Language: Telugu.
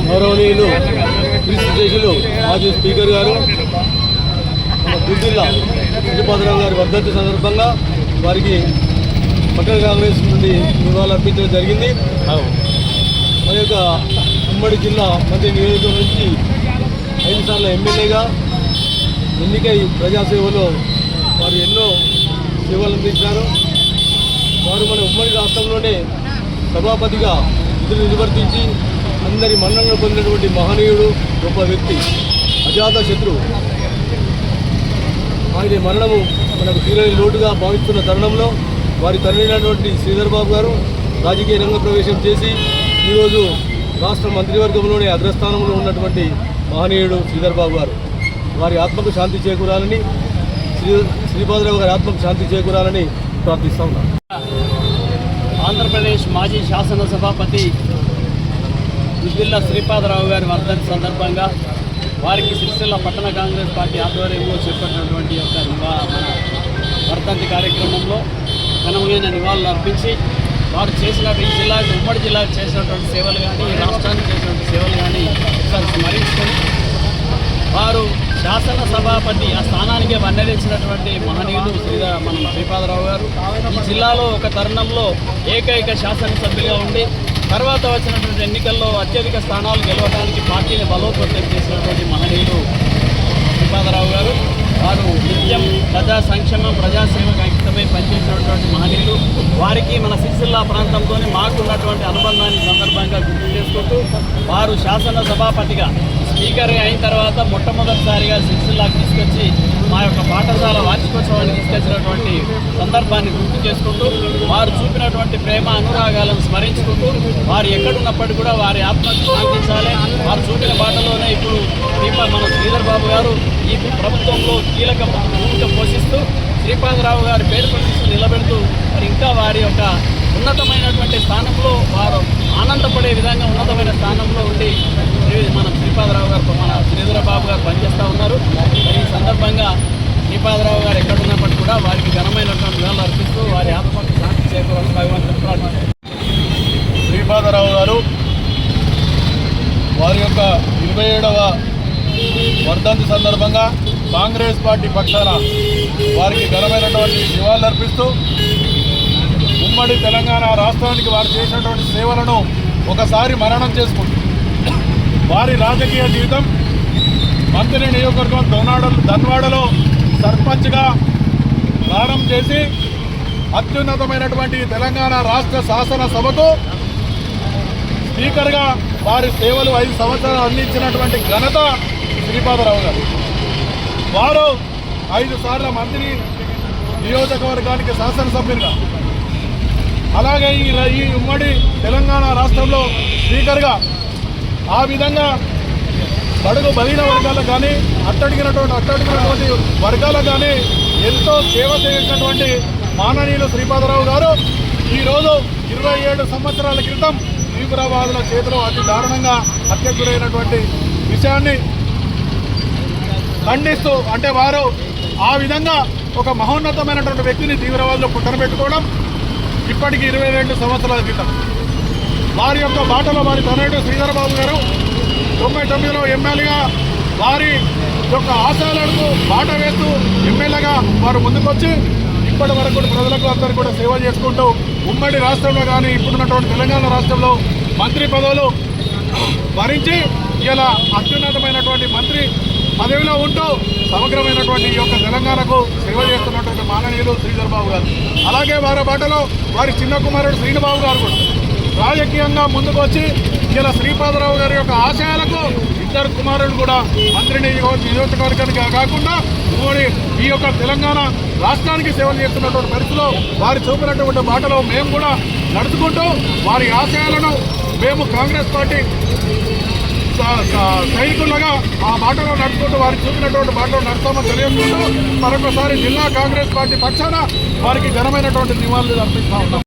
గౌరవనీయులు కృష్ణశేషులు మాజీ స్పీకర్ గారు జిల్లా శ్రీపాదరావు గారి వర్ధంతి సందర్భంగా వారికి పట్టణ కాంగ్రెస్ నుండి నివాళులర్పించడం జరిగింది. మరి యొక్క ఉమ్మడి జిల్లా మధ్య నియోజకవర్గం నుంచి 5 సార్లు ఎమ్మెల్యేగా ఎన్నికై ప్రజాసేవలో వారు ఎన్నో సేవలు అందించారు. వారు మన ఉమ్మడి రాష్ట్రంలోనే సభాపతిగా విధులు నిర్వర్తించి అందరి మన్ననలు పొందినటువంటి మహనీయుడు, గొప్ప వ్యక్తి, అజాత శత్రువు. ఆయన మరణము మనకు తీరని లోటుగా భావిస్తున్న తరుణంలో వారి తండ్రైనటువంటి శ్రీధర్ బాబు గారు రాజకీయ రంగ ప్రవేశం చేసి ఈరోజు రాష్ట్ర మంత్రివర్గంలోనే అగ్రస్థానంలో ఉన్నటువంటి మహనీయుడు శ్రీధర్ బాబు గారు. వారి ఆత్మకు శాంతి చేకూరాలని, శ్రీపాదరావు గారి ఆత్మకు శాంతి చేకూరాలని ప్రార్థిస్తా ఉన్నాను. ఆంధ్రప్రదేశ్ మాజీ శాసనసభాపతి జిల్లా శ్రీపాదరావు గారి వర్ధంతి సందర్భంగా వారికి సిరిసిల్ల పట్టణ కాంగ్రెస్ పార్టీ ఆధ్వర్యంలో చేపట్టినటువంటి యొక్క వర్ధంతి కార్యక్రమంలో ఘనమైన నివాళులు అర్పించి వారు చేసినట్టు ఈ జిల్లాకు, ఉమ్మడి జిల్లాకు చేసినటువంటి సేవలు కానీ, ఈ రాష్ట్రానికి చేసినటువంటి సేవలు కానీ ఒకసారి స్మరించుకొని వారు శాసనసభాపతి ఆ స్థానానికి వన్నెలించినటువంటి మహనీయులు మన శ్రీపాదరావు గారు ఈ జిల్లాలో ఒక తరుణంలో ఏకైక శాసనసభ్యులుగా ఉండి తర్వాత వచ్చినటువంటి ఎన్నికల్లో అత్యధిక స్థానాలు గెలవడానికి పార్టీని బలోపేతం చేసినటువంటి మహనీయులు శ్రీపాదరావు గారు. వారు నిత్యం ప్రజా సంక్షేమం, ప్రజాసేవకు అంకితమై పనిచేసినటువంటి మహనీయులు. వారికి మన సిరిసిల్ల ప్రాంతంతో మాకున్నటువంటి అనుబంధాన్ని సందర్భంగా గుర్తు చేసుకుంటూ వారు శాసనసభాపతిగా స్పీకర్ అయిన తర్వాత మొట్టమొదటిసారిగా సిరిసిల్లాకు తీసుకొచ్చి మా యొక్క పాఠశాల వార్షికోత్సవాన్ని తీసుకొచ్చినటువంటి సందర్భాన్ని గుర్తు చేసుకుంటూ వారు చూపినటువంటి ప్రేమ, అనురాగాలను స్మరించుకుంటూ వారు ఎక్కడున్నప్పటికీ కూడా వారి ఆత్మకు శాంతించాలి. వారు చూపిన బాటలోనే ఇప్పుడు మన శ్రీధర్ బాబు గారు ఈ ప్రభుత్వంలో కీలక భూమిక పోషిస్తూ శ్రీపాదరావు గారి పేరు ప్రతిష్టలు నిలబెడుతూ మరి ఇంకా వారి యొక్క ఉన్నతమైనటువంటి స్థానంలో వారు ఆనందపడే విధంగా ఉన్నతమైన స్థానంలో ఉండి మన శ్రీపాదరావు గారు, మన శ్రీధర బాబు గారు పనిచేస్తూ ఉన్నారు. మరి ఈ సందర్భంగా శ్రీపాదరావు గారు ఎక్కడున్నప్పటికీ కూడా వారికి ఘనమైనటువంటి వేళలు అర్పిస్తూ వారి ఆత్మకు శాంతి చేకూరాలని భగవంతుడు ప్రార్థిస్తారు. శ్రీపాదరావు గారు వారి యొక్క 27వ వర్ధంతి సందర్భంగా కాంగ్రెస్ పార్టీ పక్షాన వారికి ఘనమైనటువంటి నివాళులు అర్పిస్తూ ఉమ్మడి తెలంగాణ రాష్ట్రానికి వారు చేసినటువంటి సేవలను ఒకసారి మననం చేసుకుంటూ వారి రాజకీయ జీవితం మంత్రి నియోజకవర్గం ధన్వాడలో సర్పంచ్గా ప్రారంభం చేసి అత్యున్నతమైనటువంటి తెలంగాణ రాష్ట్ర శాసనసభకు స్పీకర్గా వారి సేవలు 5 సంవత్సరాలు అందించినటువంటి ఘనత శ్రీపాదరావు గారు. వారు 5 సార్ల మంత్రి నియోజకవర్గానికి శాసనసభ్యులుగా, అలాగే ఈ ఉమ్మడి తెలంగాణ రాష్ట్రంలో స్పీకర్గా ఆ విధంగా బడుగు బలహీన వర్గాలకు కానీ అట్టడిగినటువంటి వర్గాలకు కానీ ఎంతో సేవ చేసినటువంటి మాననీయులు శ్రీపాదరావు గారు ఈరోజు 27 సంవత్సరాల క్రితం తీవ్రవాదుల చేతిలో అతి దారుణంగా హత్యకు గురైనటువంటి విషయాన్ని ఖండిస్తూ, అంటే వారు ఆ విధంగా ఒక మహోన్నతమైనటువంటి వ్యక్తిని తీవ్రవాదులు పుట్టనబెట్టుకోవడం ఇప్పటికి 22 సంవత్సరాల క్రితం. వారి యొక్క బాటలో వారి తనయుడు శ్రీధర్ బాబు గారు 99లో ఎమ్మెల్యేగా వారి యొక్క ఆశయాలకు బాట వేస్తూ ఎమ్మెల్యేగా వారు ముందుకొచ్చి ఇప్పటి వరకు ప్రజలకు అందరికీ కూడా సేవ చేసుకుంటూ ఉమ్మడి రాష్ట్రంలో కానీ ఇప్పుడున్నటువంటి తెలంగాణ రాష్ట్రంలో మంత్రి పదవులు భరించి ఇలా అత్యున్నతమైనటువంటి మంత్రి పదవిలో ఉంటూ సమగ్రమైనటువంటి ఈ యొక్క తెలంగాణకు సేవ చేస్తున్నటువంటి మాననీయులు శ్రీధర్ బాబు గారు. అలాగే వారి బాటలో వారి చిన్న కుమారుడు శ్రీనిబాబు గారు కూడా రాజకీయంగా ముందుకు వచ్చి ఇలా శ్రీపాదరావు గారి యొక్క ఆశయాలకు ఇద్దరు కుమారులు కూడా మంత్రి నియోజకవర్గానికి కాకుండా ఈ యొక్క తెలంగాణ రాష్ట్రానికి సేవలు చేస్తున్నటువంటి పరిస్థితిలో వారు చూపినటువంటి బాటలో మేము కూడా నడుచుకుంటూ వారి ఆశయాలను మేము కాంగ్రెస్ పార్టీ సైనికులుగా ఆ బాటలో నడుచుకుంటూ వారికి చూపినటువంటి బాటలో నడుస్తామని తెలియజేసుకుంటూ మరొకసారి జిల్లా కాంగ్రెస్ పార్టీ పక్షాన వారికి ఘనమైనటువంటి నివాళులు అర్పిస్తా ఉన్నాం.